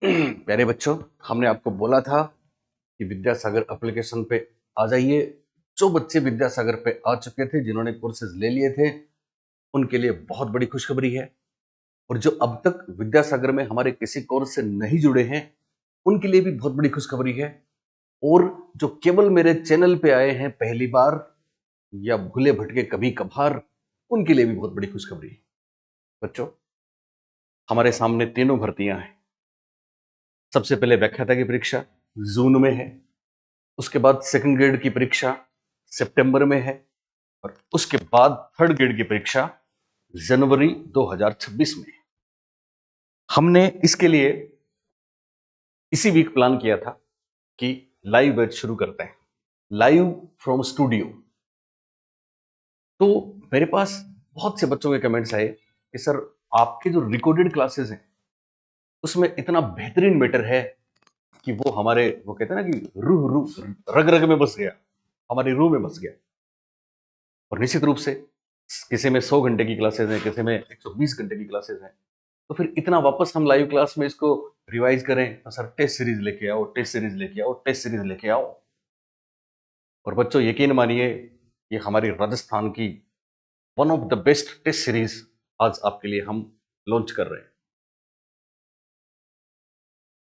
प्यारे बच्चों, हमने आपको बोला था कि विद्यासागर एप्लीकेशन पे आ जाइए। जो बच्चे विद्यासागर पे आ चुके थे, जिन्होंने कोर्सेज ले लिए थे, उनके लिए बहुत बड़ी खुशखबरी है। और जो अब तक विद्यासागर में हमारे किसी कोर्स से नहीं जुड़े हैं, उनके लिए भी बहुत बड़ी खुशखबरी है। और जो केवल मेरे चैनल पे आए हैं पहली बार या भूले भटके कभी कभार, उनके लिए भी बहुत बड़ी खुशखबरी है। बच्चों, हमारे सामने तीनों भर्तियां हैं। सबसे पहले व्याख्याता की परीक्षा जून में है, उसके बाद सेकंड ग्रेड की परीक्षा सितंबर में है, और उसके बाद थर्ड ग्रेड की परीक्षा जनवरी 2026 में है। हमने इसके लिए इसी वीक प्लान किया था कि लाइव बैच शुरू करते हैं, लाइव फ्रॉम स्टूडियो। तो मेरे पास बहुत से बच्चों के कमेंट्स आए कि सर, आपके जो रिकॉर्डेड क्लासेस हैं उसमें इतना बेहतरीन मैटर है कि वो कहते हैं ना कि रूह रूह रग रग में बस गया, हमारी रूह में बस गया। और निश्चित रूप से किसी में 100 घंटे की क्लासेस हैं, किसी में 120 घंटे की क्लासेस हैं, तो फिर इतना वापस हम लाइव क्लास में इसको रिवाइज करें तो सर टेस्ट सीरीज लेके आओ, टेस्ट सीरीज लेके आओ, टेस्ट सीरीज लेके आओ। और बच्चों, यकीन मानिए, ये हमारी राजस्थान की one of the best test series आज आपके लिए हम लॉन्च कर रहे हैं।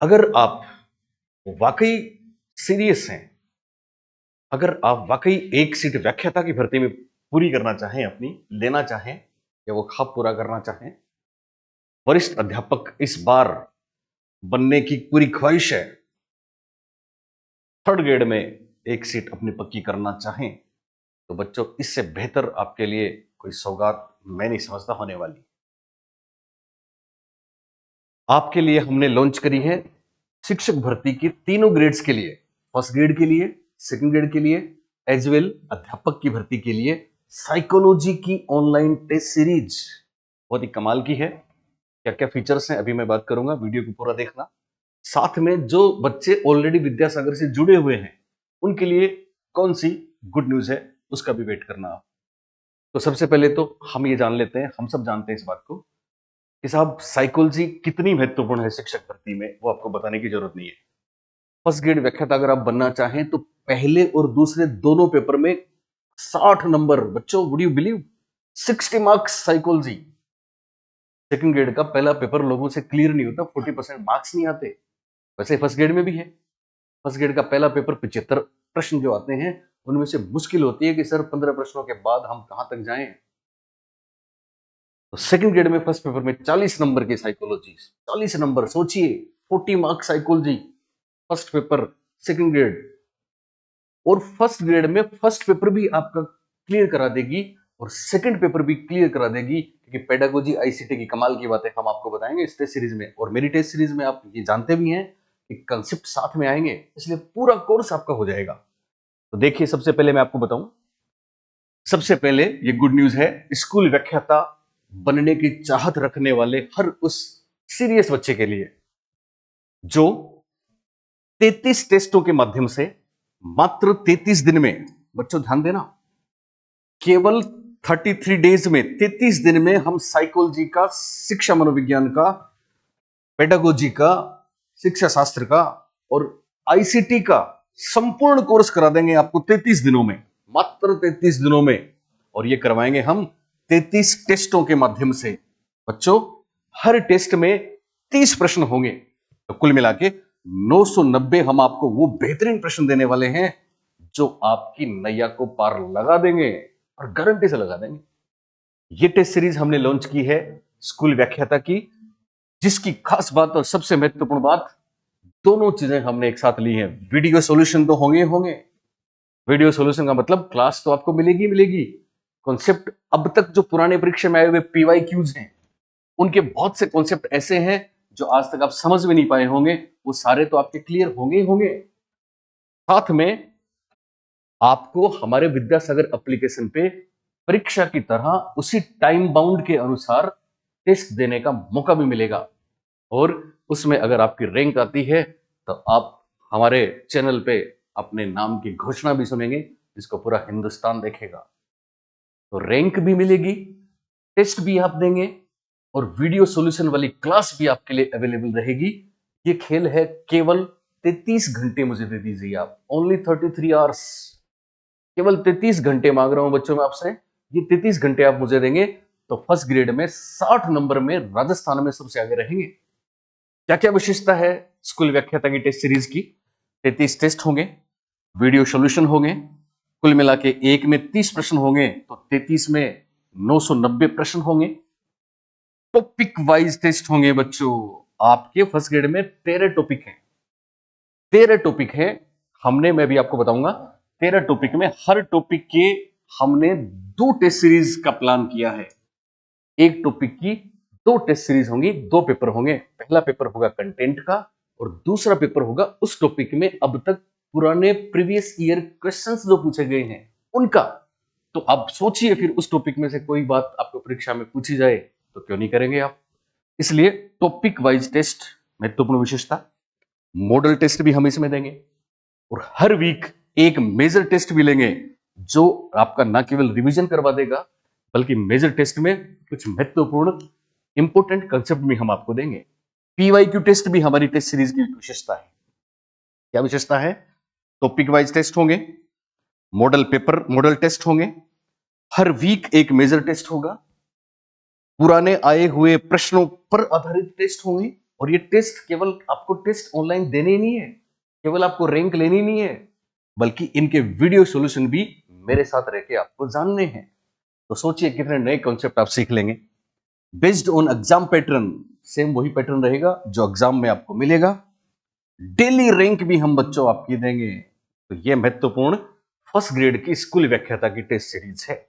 अगर आप वाकई सीरियस हैं, अगर आप वाकई एक सीट व्याख्याता की भर्ती में पूरी करना चाहें, अपनी लेना चाहें या वो ख्वाब पूरा करना चाहें, वरिष्ठ अध्यापक इस बार बनने की पूरी ख्वाहिश है, थर्ड ग्रेड में एक सीट अपनी पक्की करना चाहें, तो बच्चों इससे बेहतर आपके लिए कोई सौगात मैं नहीं समझता होने वाली। आपके लिए हमने लॉन्च करी है शिक्षक भर्ती की तीनों ग्रेड्स के लिए, फर्स्ट ग्रेड के लिए, सेकंड ग्रेड के लिए, एज वेल अध्यापक की भर्ती के लिए साइकोलॉजी की ऑनलाइन टेस्ट सीरीज। बहुत ही कमाल की है। क्या क्या फीचर्स हैं अभी मैं बात करूंगा, वीडियो को पूरा देखना। साथ में जो बच्चे ऑलरेडी विद्यासागर से जुड़े हुए हैं उनके लिए कौन सी गुड न्यूज है उसका भी वेट करना आप। तो सबसे पहले तो हम ये जान लेते हैं, हम सब जानते हैं इस बात को कि साहब साइकोलॉजी कितनी महत्वपूर्ण है शिक्षक भर्ती में, वो आपको बताने की जरूरत नहीं है। फर्स्ट ग्रेड व्याख्याता अगर आप बनना चाहें तो पहले और दूसरे दोनों पेपर में 60 नंबर, बच्चों would you believe, 60 marks psychology. Second grade का पहला पेपर लोगों से क्लियर नहीं होता, 40% मार्क्स नहीं आते। वैसे फर्स्ट ग्रेड में भी है। फर्स्ट ग्रेड का पहला पेपर 75 प्रश्न जो आते हैं उनमें से मुश्किल होती है कि सर 15 प्रश्नों के बाद हम कहां तक जाएं। तो सेकंड ग्रेड में फर्स्ट पेपर में 40 नंबर की साइकोलॉजी, 40 नंबर, सोचिए, 40 marks psychology first paper, second grade. और फर्स्ट ग्रेड में फर्स्ट पेपर भी आपका क्लियर करा देगी और सेकंड पेपर भी क्लियर करा देगी, क्योंकि पेडागोजी आईसीटी की कमाल की बातें हम आपको बताएंगे इस टेस्ट सीरीज में। और मेरी टेस्ट सीरीज में आप ये जानते भी हैं कि कंसेप्ट साथ में आएंगे, इसलिए पूरा कोर्स आपका हो जाएगा। तो देखिए, सबसे पहले मैं आपको बताऊं, सबसे पहले ये गुड न्यूज है स्कूल व्याख्याता बनने की चाहत रखने वाले हर उस सीरियस बच्चे के लिए जो 33 टेस्टों के माध्यम से मात्र 33 दिन में, बच्चों ध्यान देना, केवल 33 डेज में, 33 दिन में हम साइकोलॉजी का, शिक्षा मनोविज्ञान का, पेडागोजी का, शिक्षा शास्त्र का और आईसीटी का संपूर्ण कोर्स करा देंगे आपको 33 दिनों में, मात्र 33 दिनों में। और ये करवाएंगे हम 33 टेस्टों के माध्यम से। बच्चों, हर टेस्ट में 30 प्रश्न होंगे, तो कुल मिला के 990 हम आपको वो बेहतरीन प्रश्न देने वाले हैं जो आपकी नैया को पार लगा देंगे, और गारंटी से लगा देंगे। ये टेस्ट सीरीज हमने लॉन्च की है स्कूल व्याख्याता की, जिसकी खास बात और सबसे महत्वपूर्ण बात, दोनों चीजें हमने एक साथ ली हैं। वीडियो सॉल्यूशन तो होंगे होंगे, वीडियो सॉल्यूशन का मतलब क्लास तो आपको मिलेगी मिलेगी। कॉन्सेप्ट अब तक जो पुराने परीक्षा में आए हुए पीवाई क्यूज हैं, उनके बहुत से कॉन्सेप्ट ऐसे हैं जो आज तक आप समझ में नहीं पाए होंगे, वो सारे तो आपके क्लियर होंगे ही होंगे। साथ में आपको हमारे विद्यासागर एप्लीकेशन पे परीक्षा की तरह उसी टाइम बाउंड के अनुसार टेस्ट देने का मौका भी मिलेगा। और उसमें अगर आपकी रैंक आती है तो आप हमारे चैनल पे अपने नाम की घोषणा भी सुनेंगे, जिसको पूरा हिंदुस्तान देखेगा। तो रैंक भी मिलेगी, टेस्ट भी आप देंगे, और वीडियो सॉल्यूशन वाली क्लास भी आपके लिए अवेलेबल रहेगी। ये खेल है, केवल 33 घंटे मुझे दे दीजिए आप, ओनली 33 आवर्स, केवल 33 घंटे मांग रहा हूं बच्चों मैं आपसे। ये 33 घंटे आप मुझे देंगे तो फर्स्ट ग्रेड में 60 नंबर में राजस्थान में सबसे आगे रहेंगे। क्या क्या विशेषता है स्कूल व्याख्याता की टेस्ट सीरीज की? 33 टेस्ट होंगे, वीडियो सॉल्यूशन होंगे, कुल मिला के एक में 30 प्रश्न होंगे तो 33 में 990 प्रश्न होंगे। टॉपिक वाइज टेस्ट होंगे बच्चों। आपके फर्स्ट ग्रेड में 13 टॉपिक हैं, 13 टॉपिक है। हमने, मैं भी आपको बताऊंगा, 13 टॉपिक में हर टॉपिक के हमने 2 टेस्ट सीरीज का प्लान किया है। एक टॉपिक की 2 टेस्ट सीरीज होंगी, 2 पेपर होंगे। पहला पेपर होगा कंटेंट का और दूसरा पेपर होगा उस टॉपिक में अब तक पुराने प्रीवियस ईयर क्वेश्चंस जो पूछे गए हैं उनका। तो आप सोचिए, फिर उस टॉपिक में से कोई बात आपको परीक्षा में पूछी जाए तो क्यों नहीं करेंगे आप। इसलिए टॉपिक वाइज टेस्ट महत्वपूर्ण विशेषता। मॉडल टेस्ट भी हम इसमें देंगे और हर वीक एक मेजर टेस्ट भी लेंगे जो आपका ना केवल रिवीजन करवा देगा बल्कि मेजर टेस्ट में कुछ महत्वपूर्ण इंपोर्टेंट कंसेप्ट भी हम आपको देंगे। पीवाईक्यू टेस्ट भी हमारी टेस्ट सीरीज की विशेषता है। क्या विशेषता है? टॉपिक वाइज टेस्ट होंगे, मॉडल टेस्ट होंगे, हर वीक एक मेजर टेस्ट होगा, पुराने आए हुए प्रश्नों पर आधारित टेस्ट होंगे। और ये टेस्ट केवल आपको टेस्ट ऑनलाइन देने ही नहीं है, केवल आपको रैंक लेनी नहीं है, बल्कि इनके वीडियो सॉल्यूशन भी मेरे साथ रह के आपको जानने हैं। तो सोचिए कितने नए कॉन्सेप्ट आप सीख लेंगे। Based on exam pattern, same वही पैटर्न रहेगा जो एग्जाम में आपको मिलेगा। डेली रैंक भी हम बच्चों आपकी देंगे। तो यह महत्वपूर्ण फर्स्ट ग्रेड की स्कूल व्याख्याता की टेस्ट सीरीज है।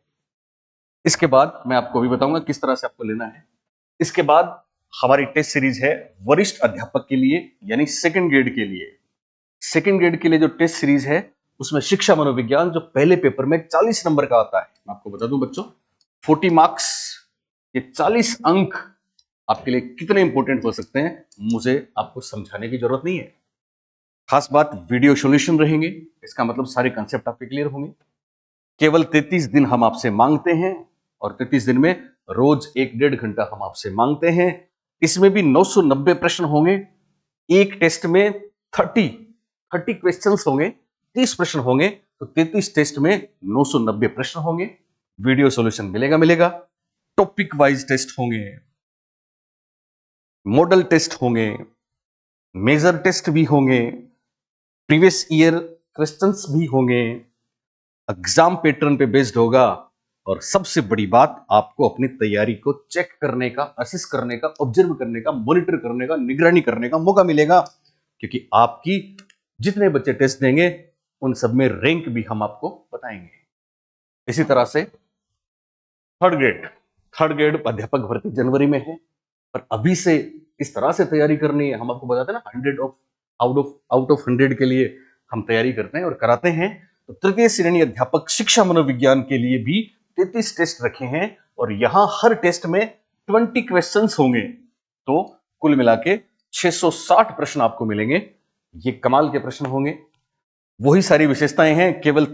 इसके बाद मैं आपको भी बताऊंगा किस तरह से आपको लेना है। इसके बाद हमारी टेस्ट सीरीज है वरिष्ठ अध्यापक के लिए, यानी सेकंड ग्रेड के लिए। सेकंड ग्रेड के लिए जो टेस्ट सीरीज है उसमें शिक्षा मनोविज्ञान जो पहले पेपर में 40 नंबर का आता है, मैं आपको बता दूं बच्चों 40 मार्क्स, ये 40 अंक आपके लिए कितने इंपॉर्टेंट हो सकते हैं मुझे आपको समझाने की जरूरत नहीं है। खास बात, वीडियो सॉल्यूशन रहेंगे, इसका मतलब सारे कंसेप्ट आपके क्लियर होंगे। केवल 33 दिन हम आपसे मांगते हैं और 33 दिन में रोज 1-1.5 घंटा हम आपसे मांगते हैं। इसमें भी 990 प्रश्न होंगे। एक टेस्ट में 30 क्वेश्चंस होंगे, 30 प्रश्न होंगे तो 33 टेस्ट में 990 प्रश्न होंगे। वीडियो सॉल्यूशन मिलेगा। टॉपिक वाइज टेस्ट होंगे, मॉडल टेस्ट होंगे, मेजर टेस्ट भी होंगे, प्रीवियस ईयर क्वेश्चंस भी होंगे, एग्जाम पैटर्न पे बेस्ड होगा। और सबसे बड़ी बात, आपको अपनी तैयारी को चेक करने का, असेस करने का, ऑब्जर्व करने का, मॉनिटर करने का, निगरानी करने का मौका मिलेगा, क्योंकि आपकी जितने बच्चे टेस्ट देंगे उन सब में रैंक भी हम आपको बताएंगे। इसी तरह से थर्ड ग्रेड अध्यापक भर्ती जनवरी में है, पर अभी से इस तरह से तैयारी करनी है। हम आपको बताते हैं ना, 100 आउट ऑफ 100 के लिए हम तैयारी करते हैं और कराते हैं। तो तृतीय श्रेणी अध्यापक शिक्षा मनोविज्ञान के लिए भी 33 टेस्ट रखे हैं और यहां हर टेस्ट में 20 क्वेश्चंस होंगे। तो कुल मिला के 660 प्रश्न आपको मिलेंगे। ये कमाल के प्रश्न होंगे। वही सारी विशेषताएं हैं, केवल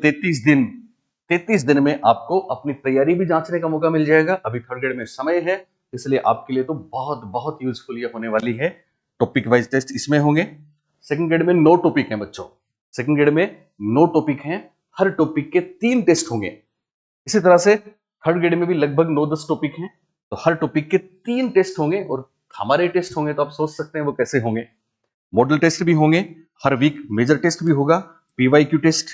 33 दिन में आपको अपनी तैयारी भी जांचने का मौका मिल जाएगा। अभी थर्ड ग्रेड में समय है, इसलिए आपके लिए तो बहुत बहुत यूजफुल ये होने वाली है। टॉपिक वाइज टेस्ट इसमें होंगे। सेकंड ग्रेड में 9 टॉपिक हैं बच्चों, सेकंड ग्रेड में 9 टॉपिक हैं, हर टॉपिक के 3 टेस्ट होंगे। इसी तरह से थर्ड ग्रेड में भी लगभग 9-10 टॉपिक हैं, तो हर टॉपिक के 3 टेस्ट होंगे और हमारे टेस्ट होंगे, तो आप सोच सकते हैं वो कैसे होंगे। मॉडल टेस्ट भी होंगे, हर वीक मेजर टेस्ट भी होगा, PYQ test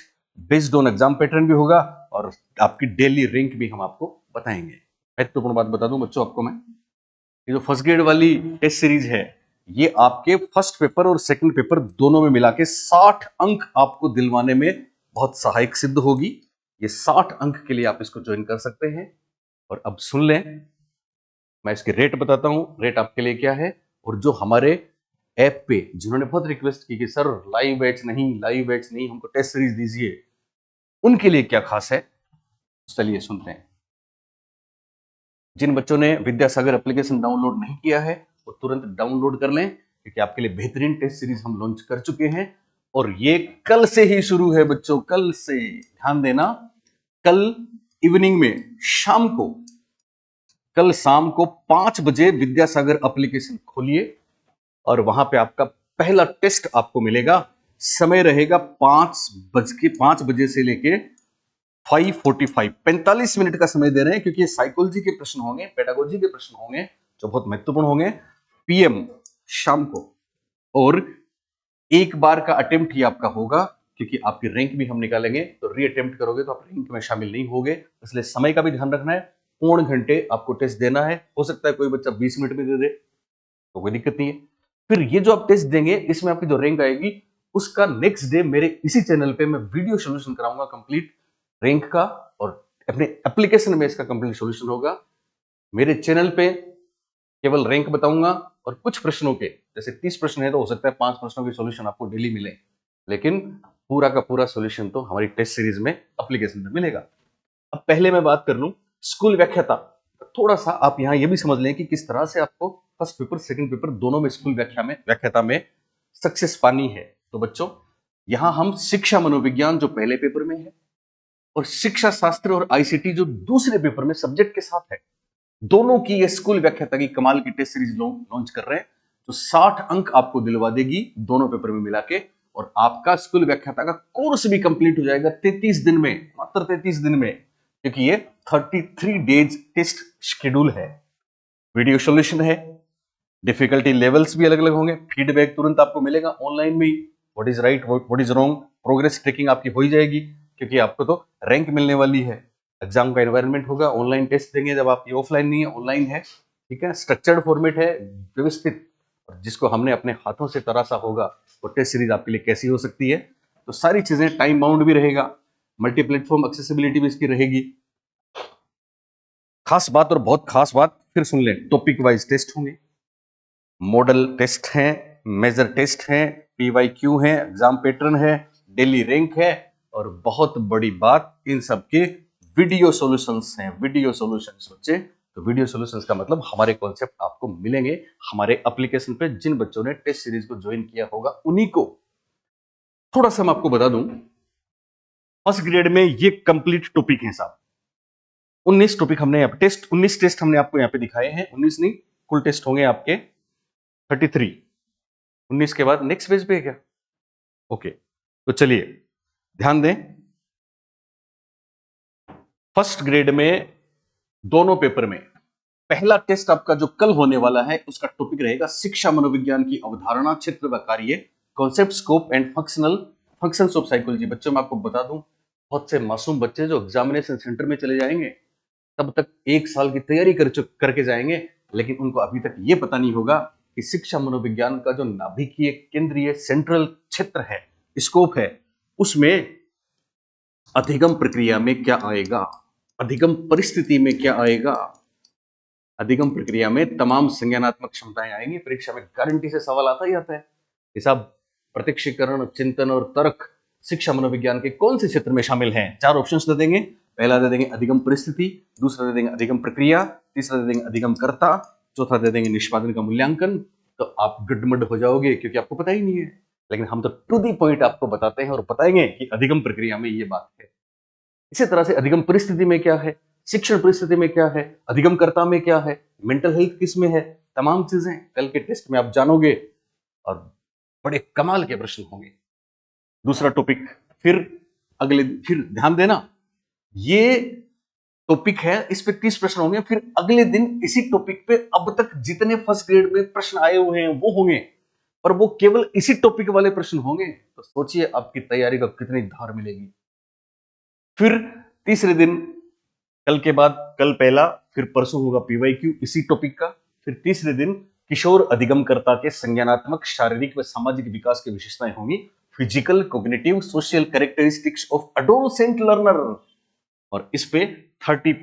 based on exam pattern भी होगा और आपकी डेली रैंक भी हम आपको बताएंगे। महत्वपूर्ण बात बता दूं बच्चों आपको मैं, ये जो फर्स्ट ग्रेड वाली टेस्ट सीरीज है ये आपके फर्स्ट पेपर और सेकंड पेपर दोनों में मिला के 60 अंक आपको दिलवाने में बहुत सहायक सिद्ध होगी। ये 60 अंक के लिए आप इसको ज्वाइन कर सकते हैं। और अब सुन लें, मैं इसके रेट बताता हूं, रेट आपके लिए क्या है। और जो हमारे ऐप पे जिन्होंने बहुत रिक्वेस्ट की कि सर लाइव बैच नहीं हमको टेस्ट सीरीज दीजिए, उनके लिए क्या खास है, चलिए सुनते हैं। जिन बच्चों ने विद्यासागर एप्लीकेशन डाउनलोड नहीं किया है वो तुरंत डाउनलोड कर लें, क्योंकि आपके लिए बेहतरीन टेस्ट सीरीज हम लॉन्च कर चुके हैं और ये कल से ही शुरू है बच्चों, कल से। ध्यान देना, कल इवनिंग में कल शाम को 5 बजे विद्यासागर एप्लीकेशन खोलिए और वहां पे आपका पहला टेस्ट आपको मिलेगा। समय रहेगा 5 बजे से लेके 5:45, 45 मिनट का समय दे रहे हैं, क्योंकि ये साइकोलॉजी के प्रश्न होंगे, पेडागोजी के प्रश्न होंगे जो बहुत महत्वपूर्ण होंगे। पीएम शाम को, और एक बार का अटेम्प्ट ही आपका होगा, क्योंकि आपकी रैंक भी हम निकालेंगे, तो री अटेम्प्ट करोगे तो आप रैंक में शामिल नहीं होगे, इसलिए समय का भी ध्यान रखना है। पौन घंटे आपको टेस्ट देना है। हो सकता है कोई बच्चा 20 मिनट में दे दे, तो कोई दिक्कत नहीं है। फिर ये जो आप टेस्ट देंगे, इसमें आपकी जो रैंक आएगी, उसका नेक्स्ट डे मेरे इसी चैनल पे मैं वीडियो सोल्यूशन कराऊंगा कंप्लीट रैंक का, और अपने एप्लीकेशन में इसका कंप्लीट सोल्यूशन होगा। मेरे चैनल पे केवल रैंक बताऊंगा, और कुछ प्रश्नों के, जैसे 30 प्रश्न है तो हो सकता है 5 प्रश्नों के सॉल्यूशन आपको डेली मिले, लेकिन पूरा का पूरा सॉल्यूशन तो हमारी टेस्ट सीरीज में एप्लीकेशन में मिलेगा। अब पहले मैं बात कर लूं स्कूल व्याख्याता। थोड़ा सा आप यहां यह भी समझ लें कि किस तरह से आपको फर्स्ट पेपर सेकंड पेपर दोनों में स्कूल व्याख्याता में सक्सेस पानी है। तो बच्चों, यहां हम शिक्षा मनोविज्ञान जो पहले पेपर में है, और शिक्षा शास्त्र और आईसीटी जो दूसरे पेपर में सब्जेक्ट के साथ है, दोनों की ये स्कूल व्याख्याता की कमाल की टेस्ट सीरीज लॉन्च कर रहे हैं, जो 60 अंक आपको दिलवा देगी दोनों पेपर में मिला के, और आपका स्कूल व्याख्याता का कोर्स भी कंप्लीट हो जाएगा 33 दिन में, मात्र 33 दिन में, क्योंकि ये 33 डेज टेस्ट शेड्यूल है। वीडियो सॉल्यूशन है, डिफिकल्टी लेवल्स भी अलग अलग होंगे, फीडबैक तुरंत आपको मिलेगा ऑनलाइन में, what is right what is wrong, progress tracking आपकी हो ही जाएगी, क्योंकि आपको तो रैंक मिलने वाली है। एग्जाम का एनवायरनमेंट होगा, ऑनलाइन टेस्ट देंगे जब आप, ये ऑफलाइन नहीं है ऑनलाइन है, ठीक है। स्ट्रक्चर्ड फॉर्मेट है, व्यवस्थित, और जिसको हमने अपने हाथों से तराशा होगा, वो टेस्ट सीरीज आपके लिए कैसी हो सकती है। तो सारी चीजें, टाइम बाउंड भी रहेगा, मल्टी प्लेटफॉर्म एक्सेसिबिलिटी भी इसकी रहेगी। खास बात, और बहुत खास बात, फिर सुन लें, टॉपिक वाइज टेस्ट होंगे, मॉडल टेस्ट हैं, मेजर टेस्ट हैं, पीवाईक्यू हैं, एग्जाम पैटर्न है, डेली रैंक है, और बहुत बड़ी बात, इन सबके वीडियो सॉल्यूशंस हैं। वीडियो सॉल्यूशंस बच्चे, तो वीडियो सॉल्यूशंस का मतलब हमारे कॉन्सेप्ट आपको मिलेंगे हमारे एप्लीकेशन पे। जिन बच्चों ने टेस्ट सीरीज को ज्वाइन किया होगा उन्हीं को। थोड़ा सा मैं आपको बता दूं, फर्स्ट ग्रेड में ये कंप्लीट टॉपिक है साहब। 19 टॉपिक हमने यहाँ पे टेस्ट, 19 टेस्ट हमने आपको यहाँ पे दिखाए हैं। 19 नहीं, कुल टेस्ट होंगे आपके 33। 19 के बाद नेक्स्ट पेज पे है क्या? ओके, तो चलिए ध्यान दें। फर्स्ट ग्रेड में दोनों पेपर में पहला टेस्ट आपका जो कल होने वाला है, उसका टॉपिक रहेगा शिक्षा मनोविज्ञान की अवधारणा, क्षेत्र व कार्य, concept, scope and functions of psychology. बच्चों मैं आपको बता दूं, बहुत से मासूम बच्चे जो एग्जामिनेशन सेंटर में चले जाएंगे, तब तक 1 साल की तैयारी करके जाएंगे, लेकिन उनको अभी तक ये पता नहीं होगा कि शिक्षा मनोविज्ञान का जो नाभिकीय केंद्रीय सेंट्रल क्षेत्र है, स्कोप है, उसमें अधिगम प्रक्रिया में क्या आएगा, अधिगम परिस्थिति में क्या आएगा। अधिगम प्रक्रिया में तमाम संज्ञानात्मक क्षमताएं आएंगी। परीक्षा में गारंटी से सवाल आता ही आता है कि साहब प्रत्यक्षीकरण, चिंतन और तर्क शिक्षा मनोविज्ञान के कौन से क्षेत्र में शामिल हैं। 4 ऑप्शंस दे देंगे। पहला दे देंगे अधिगम परिस्थिति, दूसरा दे देंगे अधिगम प्रक्रिया, तीसरा दे देंगे अधिगम कर्ता, चौथा दे देंगे निष्पादन का मूल्यांकन। तो आप गड्ढमड हो जाओगे, क्योंकि आपको पता ही नहीं है। लेकिन हम तो टू दी पॉइंट आपको बताते हैं और बताएंगे कि अधिगम प्रक्रिया में ये बात है। इसी तरह से अधिगम परिस्थिति में क्या है, शिक्षण परिस्थिति में क्या है, अधिगमकर्ता में क्या है, मेंटल हेल्थ किस में है, तमाम चीजें कल के टेस्ट में आप जानोगे, और बड़े कमाल के प्रश्न होंगे। दूसरा टॉपिक फिर ध्यान देना, ये टॉपिक है, इस पे 30 प्रश्न होंगे। फिर अगले दिन इसी टॉपिक पे अब तक जितने फर्स्ट ग्रेड में प्रश्न आए हुए हैं वो होंगे, और वो केवल इसी टॉपिक वाले प्रश्न होंगे। तो सोचिए आपकी तैयारी को कितनी धार मिलेगी। फिर तीसरे दिन, कल के बाद कल पहला, फिर परसों होगा पीवाईक्यू इसी टॉपिक का। फिर तीसरे दिन किशोर अधिगमकर्ता के संज्ञानात्मक, शारीरिक व सामाजिक विकास की विशेषताएं होंगी, physical, cognitive, social characteristics of adolescent learner. और इस पे 30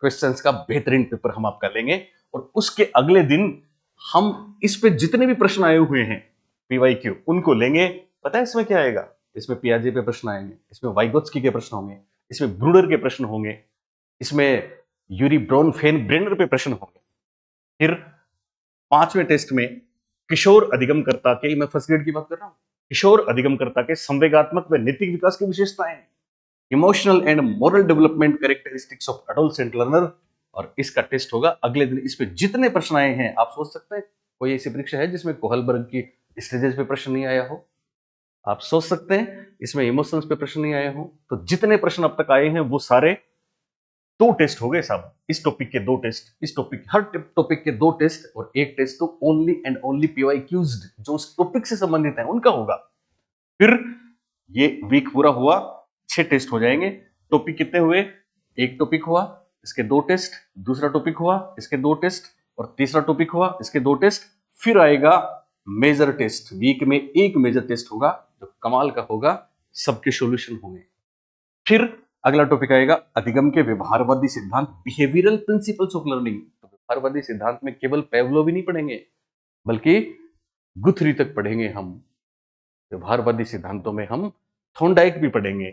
क्वेश्चंस का बेहतरीन पेपर हम आपका लेंगे। और उसके अगले दिन हम इस पे जितने भी प्रश्न आए हुए हैं पीवाईक्यू, उनको लेंगे। पता है इसमें क्या आएगा? इसमें पियाजे पे प्रश्न आएंगे, इसमें वाइगोत्स्की के प्रश्न होंगे, इसमें ब्रूडर के प्रश्न होंगे, इसमें यूरी ब्रॉनफेन ब्रेनर पे प्रश्न होंगे। फिर 5वें टेस्ट में किशोर अधिगमकर्ता के, मैं फर्स्ट ग्रेड की बात कर रहा हूं, किशोर अधिगमकर्ता के संवेगात्मक व नैतिक विकास की विशेषताएं, emotional and moral development characteristics of adolescent learner. और इसका टेस्ट होगा अगले दिन। इस पे जितने प्रश्न आए हैं, आप सोच सकते हैं कोई ऐसी परीक्षा है जिसमें कोहलबर्ग की स्टेजेस पे प्रश्न नहीं आया हो, आप सोच सकते हैं इसमें इमोशंस पे प्रश्न नहीं आए हो। तो जितने प्रश्न अब तक आए हैं वो सारे 2 टेस्ट हो गए साहब, इस टॉपिक के 2 टेस्ट, इस टॉपिक हर टॉपिक के 2 टेस्ट, और एक टेस्ट तो ओनली एंड ओनली पीवाईक्यूज जो उस टॉपिक से संबंधित है उनका होगा। फिर ये वीक पूरा हुआ, 6 टेस्ट हो जाएंगे। टॉपिक कितने हुए? एक टॉपिक हुआ, इसके 2 टेस्ट, दूसरा टॉपिक हुआ, इसके 2 टेस्ट, और तीसरा टॉपिक हुआ, इसके 2 टेस्ट। फिर आएगा मेजर टेस्ट, वीक में एक मेजर टेस्ट होगा जो कमाल का होगा, सबके सॉल्यूशन होंगे। फिर अगला टॉपिक आएगा अधिगम के व्यवहारवादी सिद्धांत, बिहेवियरल प्रिंसिपल्स ऑफ लर्निंग। तो व्यवहारवादी सिद्धांत में केवल पेवलोव ही नहीं पढ़ेंगे बल्कि गुथरी तक पढ़ेंगे हम। व्यवहारवादी सिद्धांतों में हम थॉर्नडाइक भी पढ़ेंगे।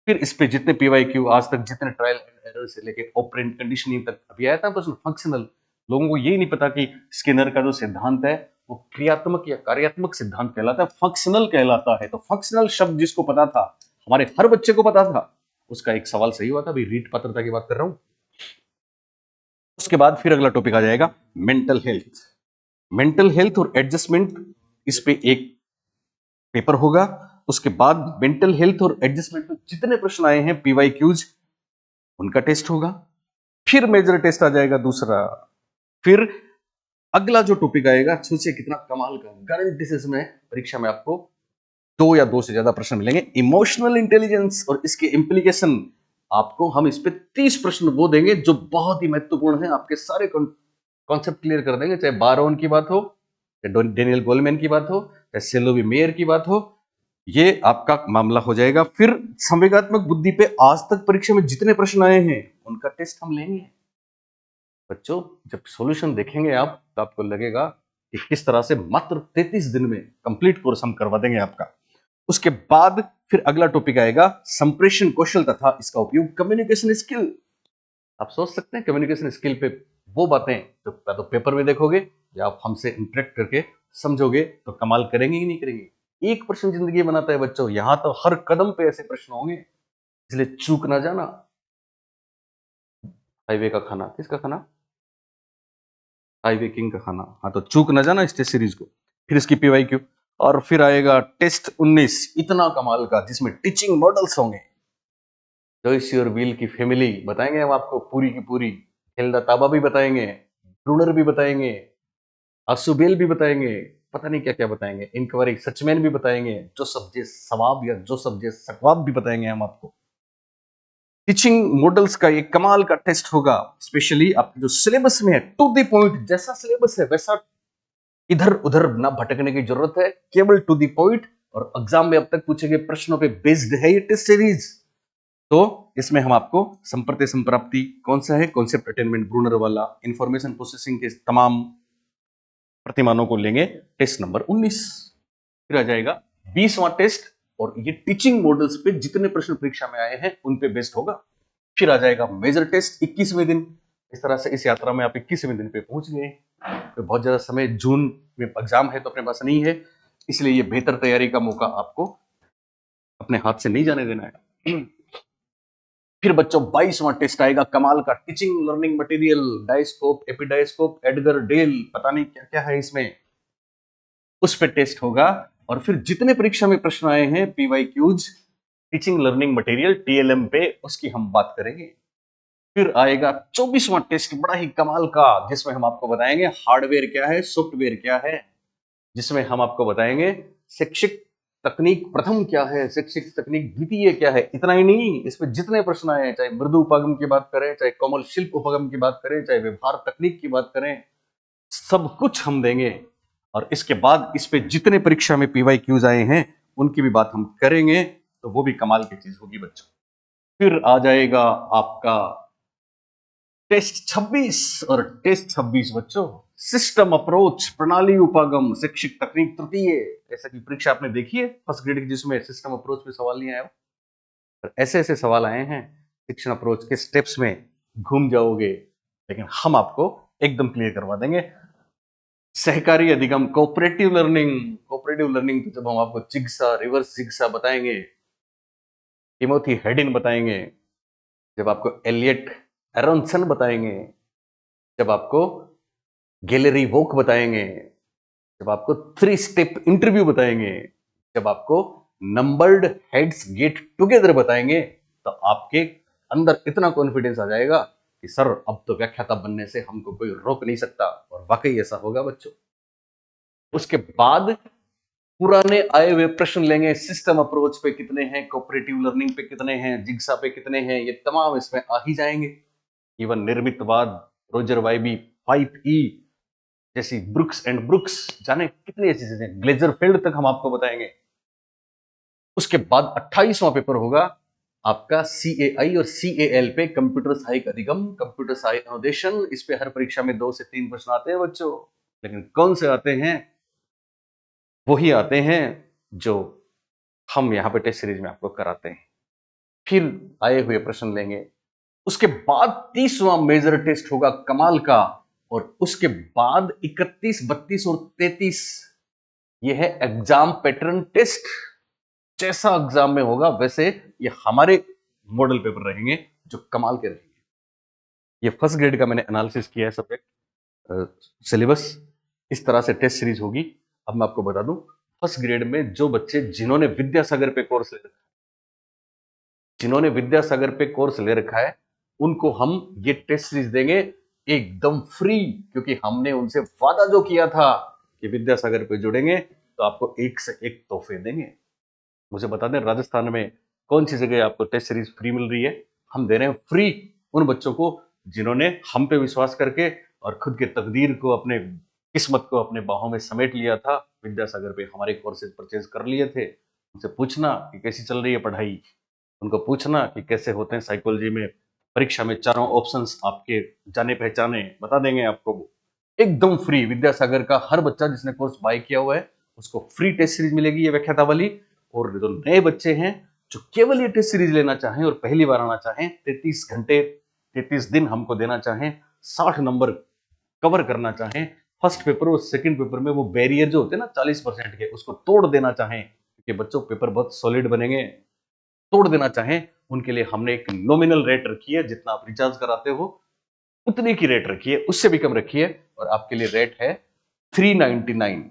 फिर इस पे जितने पीवाईक्यू आज तक, जितने ट्रायल एंड एरर से लेके ऑपरेंट कंडीशनिंग तक अभी आया था प्रश्न, फंक्शनल, लोगों को यही नहीं पता कि स्किनर का जो सिद्धांत है वो क्रियात्मक या कार्यात्मक सिद्धांत कहलाता है, फंक्शनल कहलाता है। तो फंक्शनल शब्द जिसको पता था, हमारे हर बच्चे को पता था, उसका एक सवाल सही हुआ था। अभी रीट पात्रता की बात कर रहा हूं। उसके बाद फिर अगला टॉपिक आ जाएगा मेंटल हेल्थ। मेंटल हेल्थ और एडजस्टमेंट, इस पे एक पेपर होगा। उसके बाद मेंटल हेल्थ और एडजस्टमेंट में जितने प्रश्न आए हैं पीवाईक्यूज, उनका टेस्ट होगा। फिर मेजर टेस्ट आ जाएगा दूसरा। फिर अगला जो टॉपिक आएगा, सोचिए कितना कमाल का, गारंटी से इसमें परीक्षा में आपको 2 या 2 से ज्यादा प्रश्न मिलेंगे। इमोशनल इंटेलिजेंस और इसके इंप्लीकेशन, आपको हम इस पे 30 प्रश्न वो देंगे जो बहुत ही महत्वपूर्ण है, आपके सारे कॉन्सेप्ट क्लियर कर देंगे। चाहे बारोन की बात हो, चाहे डेनियल गोलमैन की बात हो, चाहे सेलोवी मेयर की बात हो, ये आपका मामला हो जाएगा। फिर संवेगात्मक बुद्धि पे आज तक परीक्षा में जितने प्रश्न आए हैं उनका टेस्ट हम लेंगे। बच्चों जब सॉल्यूशन देखेंगे आप तो आपको लगेगा कि किस तरह से मात्र 33 दिन में कंप्लीट कोर्स हम करवा देंगे आपका। उसके बाद फिर अगला टॉपिक आएगा संप्रेषण कौशल तथा इसका उपयोग, कम्युनिकेशन स्किल। आप सोच सकते हैं कम्युनिकेशन स्किल पे वो बातें जो तो पेपर में देखोगे या आप हमसे इंटरेक्ट करके समझोगे तो कमाल करेंगे ही नहीं करेंगे। एक प्रश्न जिंदगी बनाता है बच्चों, यहां तो हर कदम पे ऐसे प्रश्न होंगे, इसलिए चूक ना जाना। हाईवे का खाना, किसका खाना? हाईवे किंग का खाना। हाँ, तो चूक ना जाना इस टेस्ट सीरीज को। फिर इसकी पीवाईक्यू, और फिर आएगा टेस्ट 19, इतना कमाल का, जिसमें टीचिंग मॉडल्स होंगे। जॉइस योर व्हील की फैमिली बताएंगे हम आपको पूरी की पूरी, हिल्डा ताबा भी बताएंगे, ब्रूनर भी बताएंगे, आसुबेल भी बताएंगे, पता नहीं क्या क्या बताएंगे, इंक्वायरी सचमैन भी बताएंगे, जोसेफ जे सवाब या जोसेफ जे सकवाब भी बताएंगे हम आपको। टीचिंग मॉडल्स का एक कमाल का टेस्ट होगा, स्पेशली आपके जो सिलेबस में है, टू द पॉइंट, जैसा सिलेबस है वैसा, इधर उधर ना भटकने की जरूरत है, केवल टू द पॉइंट। और एग्जाम में अब तक पूछे गए प्रश्नों पे बेस्ड है ये टेस्ट सीरीज। तो इसमें हम आपको संप्रत्य संप्राप्ति कौन सा है, कॉन्सेप्ट अटेनमेंट ब्रूनर वाला, इंफॉर्मेशन प्रोसेसिंग के तमाम प्रतिमानों को लेंगे, टेस्ट नंबर 19। फिर आ जाएगा 20वां टेस्ट, और ये टीचिंग मॉडल्स पे जितने प्रश्न परीक्षा में आए हैं उन पे बेस्ड होगा। फिर आ जाएगा मेजर टेस्ट 21वें दिन। इस तरह से इस यात्रा में आप 21वें दिन पे पहुंच गए। तो बहुत ज्यादा समय, जून में एग्जाम है तो अपने पास नहीं है, इसलिए ये बेहतर तैयारी का मौका आपको अपने हाथ से नहीं जाने देना है। फिर बच्चों 22वां टेस्ट आएगा कमाल का, teaching learning material, diascope, epidiascope, Edgar Dale, पता नहीं क्या क्या है इसमें, उस पे टेस्ट होगा। और फिर जितने परीक्षा में प्रश्न आए हैं PYQs teaching learning material TLM पे, उसकी हम बात करेंगे। फिर आएगा 24वां टेस्ट, बड़ा ही कमाल का, जिसमें हम आपको बताएंगे हार्डवेयर क्या है, सॉफ्टवेयर क्या है, जिसमें हम आपको बताएंगे शैक्षिक तकनीक प्रथम क्या है, शैक्षिक तकनीक द्वितीय क्या है। इतना ही नहीं, इसमें जितने प्रश्न आए हैं, चाहे मृदु उपागम की बात करें, चाहे कोमल शिल्प उपागम की बात करें, चाहे व्यवहार तकनीक की बात करें, सब कुछ हम देंगे। और इसके बाद इस पे जितने परीक्षा में पीवाईक्यूज आए हैं उनकी भी बात हम करेंगे, तो वो भी कमाल की चीज होगी बच्चों। फिर आ जाएगा आपका टेस्ट 26, और टेस्ट 26 बच्चों सिस्टम अप्रोच, प्रणाली उपागम, शैक्षिक तकनीक तृतीय। ऐसा की परीक्षा आपने देखी है फर्स्ट ग्रेड की जिसमें सिस्टम अप्रोच पे सवाल नहीं आया हो? पर ऐसे ऐसे सवाल आए हैं, शिक्षण अप्रोच के स्टेप्स में घूम जाओगे, लेकिन हम आपको एकदम क्लियर करवा देंगे। सहकारी अधिगम, कोऑपरेटिव लर्निंग, कोऑपरेटिव लर्निंग तो जब हम आपको जिग्सा, रिवर्स जिग्सा बताएंगे, टिमोथी हेडिन बताएंगे, जब आपको एलियट एरोनसन बताएंगे, जब आपको गैलरी वोक बताएंगे, जब आपको 3 स्टेप इंटरव्यू बताएंगे, जब आपको नंबर्ड हेड्स गेट टुगेदर बताएंगे, तो आपके अंदर इतना कॉन्फिडेंस आ जाएगा कि सर अब तो व्याख्याता बनने से हमको कोई रोक नहीं सकता। और वाकई ऐसा होगा बच्चों। उसके बाद पुराने आए हुए प्रश्न लेंगे, सिस्टम अप्रोच पे कितने हैं, कोऑपरेटिव लर्निंग पे कितने हैं, जिग्सा पे कितने हैं, ये तमाम इसमें आ ही जाएंगे। इवन निर्मितवाद, रोजर वाइबी, 5E जैसी ब्रुक्स एंड ब्रुक्स, जाने कितनी ऐसी चीजें, ग्लेजर फील्ड तक हम आपको बताएंगे। उसके बाद 28वां पेपर होगा आपका CAI और CAL पे, कंप्यूटर सहायक अधिगम, कंप्यूटर सहायक अनुदेशन। इस पे हर परीक्षा में 2 से 3 प्रश्न आते हैं बच्चों, लेकिन कौन से आते हैं? वही आते हैं जो हम यहाँ पे टेस्ट सीरीज में आपको कराते हैं। फिर आए हुए प्रश्न लेंगे। उसके बाद 30वां मेजर टेस्ट होगा कमाल का, और उसके बाद 31, 32 और 33 ये है एग्जाम पैटर्न टेस्ट। जैसा एग्जाम में होगा वैसे ये हमारे मॉडल पेपर रहेंगे जो कमाल के रहेंगे। ये फर्स्ट ग्रेड का मैंने एनालिसिस किया है सब्जेक्ट सिलेबस, इस तरह से टेस्ट सीरीज होगी। अब मैं आपको बता दूं, फर्स्ट ग्रेड में जो बच्चे जिन्होंने विद्यासागर पे कोर्स ले रखा है, जिन्होंने विद्यासागर पे कोर्स ले रखा है, उनको हम ये टेस्ट सीरीज देंगे एकदम फ्री, क्योंकि हमने उनसे वादा जो किया था कि विद्यासागर पे जुड़ेंगे तो आपको एक से एक तोहफे देंगे। मुझे बता दें राजस्थान में कौन सी जगह आपको टेस्ट सीरीज फ्री मिल रही है? हम दे रहे हैं फ्री उन बच्चों को जिन्होंने हम पे विश्वास करके और खुद के तकदीर को, अपने किस्मत को अपने बाहों में समेट लिया था, विद्यासागर पे हमारे कोर्सेज परचेज कर लिए थे। उनसे पूछना कि कैसी चल रही है पढ़ाई, उनको पूछना कि कैसे होते हैं साइकोलॉजी में परीक्षा में चारों ऑप्शंस आपके जाने पहचाने बता देंगे आपको वो एकदम फ्री। विद्यासागर का हर बच्चा जिसने कोर्स बाय किया हुआ है उसको फ्री टेस्ट सीरीज मिलेगी ये व्याख्याता वाली। और जो नए बच्चे हैं जो केवल ये टेस्ट सीरीज लेना चाहें और पहली बार आना चाहें, 33 घंटे 33 दिन हमको देना चाहें, 60 नंबर कवर करना चाहें फर्स्ट पेपर और सेकंड पेपर में, वो बैरियर जो होते हैं ना 40% के, उसको तोड़ देना चाहें, क्योंकि बच्चों पेपर बहुत सॉलिड बनेंगे, तोड़ देना चाहें, उनके लिए हमने एक नॉमिनल रेट रखी है। जितना आप रिचार्ज कराते हो उतनी की रेट रखी है, उससे भी कम रखी है, और आपके लिए रेट है 399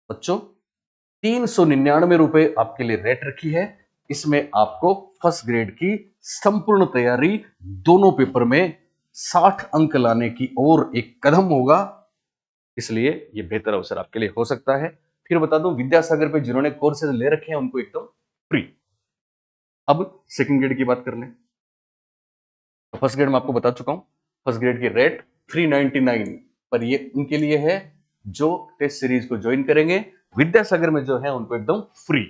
बच्चों, 399 रुपए आपके लिए रेट रखी है। इसमें आपको फर्स्ट ग्रेड की संपूर्ण तैयारी दोनों पेपर में 60 अंक लाने की ओर एक कदम होगा, इसलिए ये बेहतर अवसर आपके लिए हो सकता है। फिर बता दूं, विद्यासागर पे जिन्होंने कोर्सेज ले रखे हैं उनको एकदम फ्री। अब सेकंड ग्रेड की बात कर लें। फर्स्ट ग्रेड में आपको बता चुका हूं, फर्स्ट ग्रेड की रेट 399, पर ये उनके लिए है जो टेस्ट सीरीज को ज्वाइन करेंगे। विद्यासागर में जो है उनको एकदम फ्री,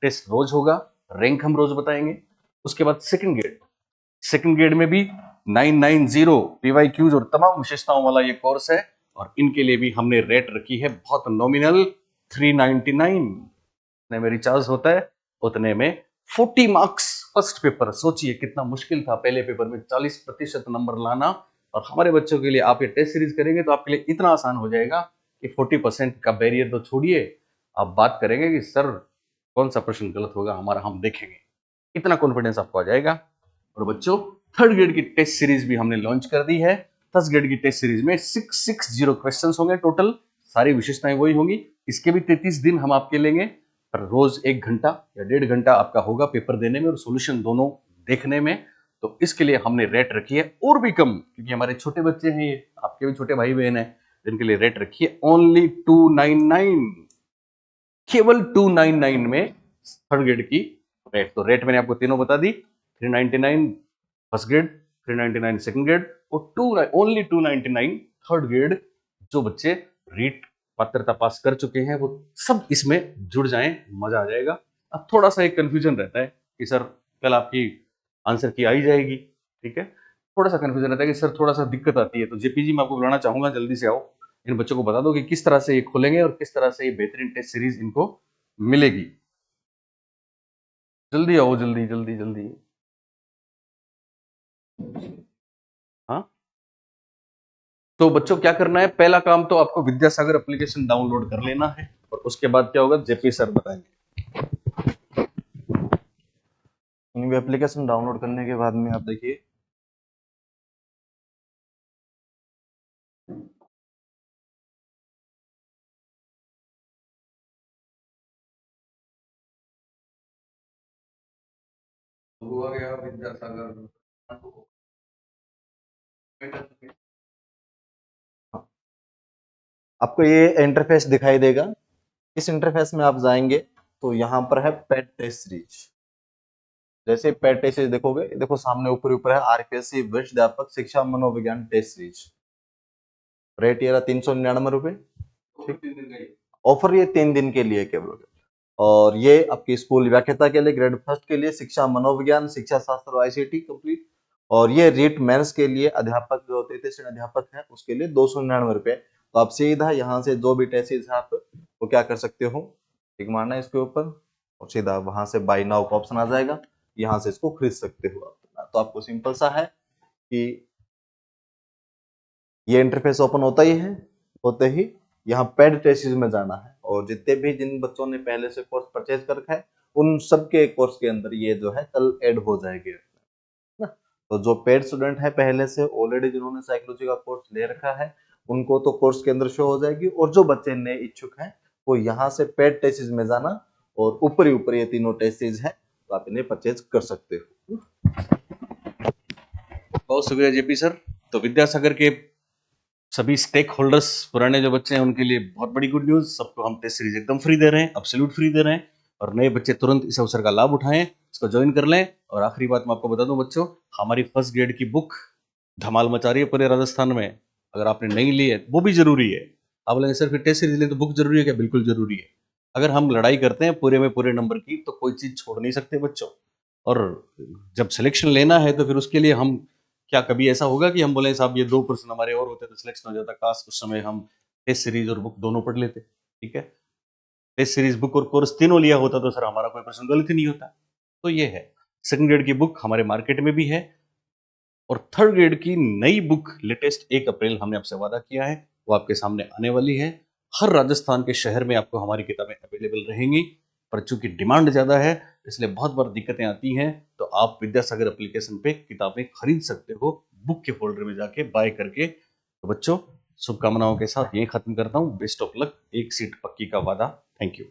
टेस्ट रोज होगा, रैंक हम रोज बताएंगे। उसके बाद सेकंड ग्रेड, सेकंड ग्रेड में भी 990 PYQs और तमाम विशेषताओं वाला ये कोर्स है, और इनके लिए भी हमने रेट रखी है बहुत नॉमिनल 399। जितने में रिचार्ज होता है उतने में 40 मार्क्स फर्स्ट पेपर। सोचिए कितना मुश्किल था पहले पेपर में 40% नंबर लाना, और हमारे बच्चों के लिए आप ये टेस्ट सीरीज करेंगे तो आपके लिए इतना आसान हो जाएगा कि 40% का बैरियर तो छोड़िए, आप बात करेंगे कि सर कौन सा प्रश्न गलत होगा हमारा, हम देखेंगे, इतना कॉन्फिडेंस आपको आ जाएगा। और बच्चों थर्ड ग्रेड की टेस्ट सीरीज भी हमने लॉन्च कर दी है। फर्स्ट ग्रेड की टेस्ट सीरीज में 660 क्वेश्चंस होंगे टोटल, सारी विशेषताएं वही होंगी। इसके भी 33 दिन हम आपके लेंगे, पर रोज 1 घंटा या 1.5 घंटा आपका होगा पेपर देने में और सॉल्यूशन दोनों देखने में। तो इसके लिए हमने रेट रखी है और भी कम, क्योंकि हमारे छोटे बच्चे हैं, ये आपके भी छोटे भाई बहन हैं, जिनके लिए रेट रखी है ओनली 299, केवल 299 में थर्ड ग्रेड की रेट। तो रेट मैंने आपको तीनों बता दी, 399 फर्स्ट ग्रेड, 399 सेकंड ग्रेड, और ओनली 299 थर्ड ग्रेड। जो बच्चे रीट पात्रता पास कर चुके हैं वो सब इसमें जुड़ जाएं, मजा आ जाएगा। अब थोड़ा सा एक कंफ्यूजन रहता है कि सर कल आपकी आंसर की आई जाएगी, ठीक है, थोड़ा सा कंफ्यूजन रहता है कि सर थोड़ा सा दिक्कत आती है, तो जेपीजी मैं आपको बुलाना चाहूंगा, जल्दी से आओ, इन बच्चों को बता दो कि किस तरह से ये खोलेंगे और किस तरह से ये बेहतरीन टेस्ट सीरीज इनको मिलेगी। जल्दी आओ, जल्दी जल्दी जल्दी। हाँ, तो बच्चों क्या करना है, पहला काम तो आपको विद्यासागर एप्लीकेशन डाउनलोड कर लेना है, और उसके बाद क्या होगा जेपी सर बताएंगे। एप्लीकेशन डाउनलोड करने के बाद में आप देखिए हुआ गया विद्यासागर। आपको ये इंटरफेस दिखाई देगा। इस इंटरफेस में आप जाएंगे तो यहाँ पर है पेट टेस्ट सीरीज। जैसे पेट टेस्ट सीरीज देखोगे, देखो सामने ऊपर ऊपर है आरपीएससी वरिष्ठ अध्यापक शिक्षा मनोविज्ञान टेस्ट सीरीज। रेट ये रहा 399 रुपए। ठीक, ऑफर ये 3 दिन के लिए केवल। और ये आपकी स्कूल व्याख्याता के लिए, ग्रेड फर्स्ट के लिए, शिक्षा मनोविज्ञान, शिक्षा शास्त्र और आईसीटी कंप्लीट। और ये रीट मेंस के लिए अध्यापक जो 33 अध्यापक है उसके लिए 299 रुपए। तो आप सीधा यहाँ से जो भी टेस्ट है आप वो क्या कर सकते हो, टिक मारना है इसके ऊपर और सीधा वहां से बाय नाउ का ऑप्शन आ जाएगा, यहाँ से इसको खरीद सकते हो आप। तो आपको सिंपल सा है कि ये इंटरफेस ओपन होता ही है, होते ही यहाँ पेड टेस्टिस में जाना है और जितने भी जिन बच्चों ने पहले से कोर्स परचेज कर रखा है उन सबके कोर्स के अंदर ये जो है कल ऐड हो जाएगी ना। तो जो पेड स्टूडेंट है पहले से ऑलरेडी जिन्होंने साइकोलॉजी का कोर्स ले रखा है उनको तो कोर्स के अंदर शो हो जाएगी, और जो बच्चे नए इच्छुक हैं वो यहाँ से पेड टेस्टिस में जाना और ऊपर ही ऊपर ये तीनों टेस्टिस है तो आप इन्हें परचेज कर सकते हो। बहुत शुक्रिया जेपी सर। तो विद्यासागर के सभी स्टेक होल्डर्स, पुराने जो बच्चे हैं उनके लिए बहुत बड़ी गुड न्यूज, सबको हम टेस्ट सीरीज एकदम फ्री दे रहे हैं, एब्सोल्यूट फ्री दे रहे हैं। और नए बच्चे तुरंत इस अवसर का लाभ उठाएं, इसको ज्वाइन कर लें। और आखिरी बात मैं आपको बता दूं बच्चों, हमारी फर्स्ट ग्रेड की बुक धमाल मचा रही है पूरे राजस्थान में। अगर आपने नहीं ली है वो भी जरूरी है। आप बोलेंगे सर फिर टेस्ट सीरीज लें तो बुक जरूरी है क्या? बिल्कुल जरूरी है। अगर हम लड़ाई करते हैं पूरे में पूरे नंबर की तो कोई चीज छोड़ नहीं सकते बच्चों। और जब सिलेक्शन लेना है तो फिर उसके लिए हम, क्या कभी ऐसा होगा कि हम बोले साहब ये 2% हमारे और होते तो सिलेक्शन हो जाता? काश उस समय हम टेस्ट सीरीज और बुक दोनों पढ़ लेते। ठीक है, टेस्ट सीरीज बुक और कोर्स तीनों लिया होता तो सर हमारा कोई प्रश्न गलत ही नहीं होता। तो ये है, सेकंड ग्रेड की बुक हमारे मार्केट में भी है और थर्ड ग्रेड की नई बुक लेटेस्ट 1 अप्रैल हमने आपसे वादा किया है वो आपके सामने आने वाली है। हर राजस्थान के शहर में आपको हमारी किताबें अवेलेबल रहेंगी, पर चूंकि डिमांड ज्यादा है इसलिए बहुत बार दिक्कतें आती हैं। तो आप विद्यासागर एप्लीकेशन पे किताबें खरीद सकते हो बुक के फोल्डर में जाके बाय करके। तो बच्चों शुभकामनाओं के साथ यही खत्म करता हूँ। बेस्ट ऑफ लक, 1 सीट पक्की का वादा। Thank you.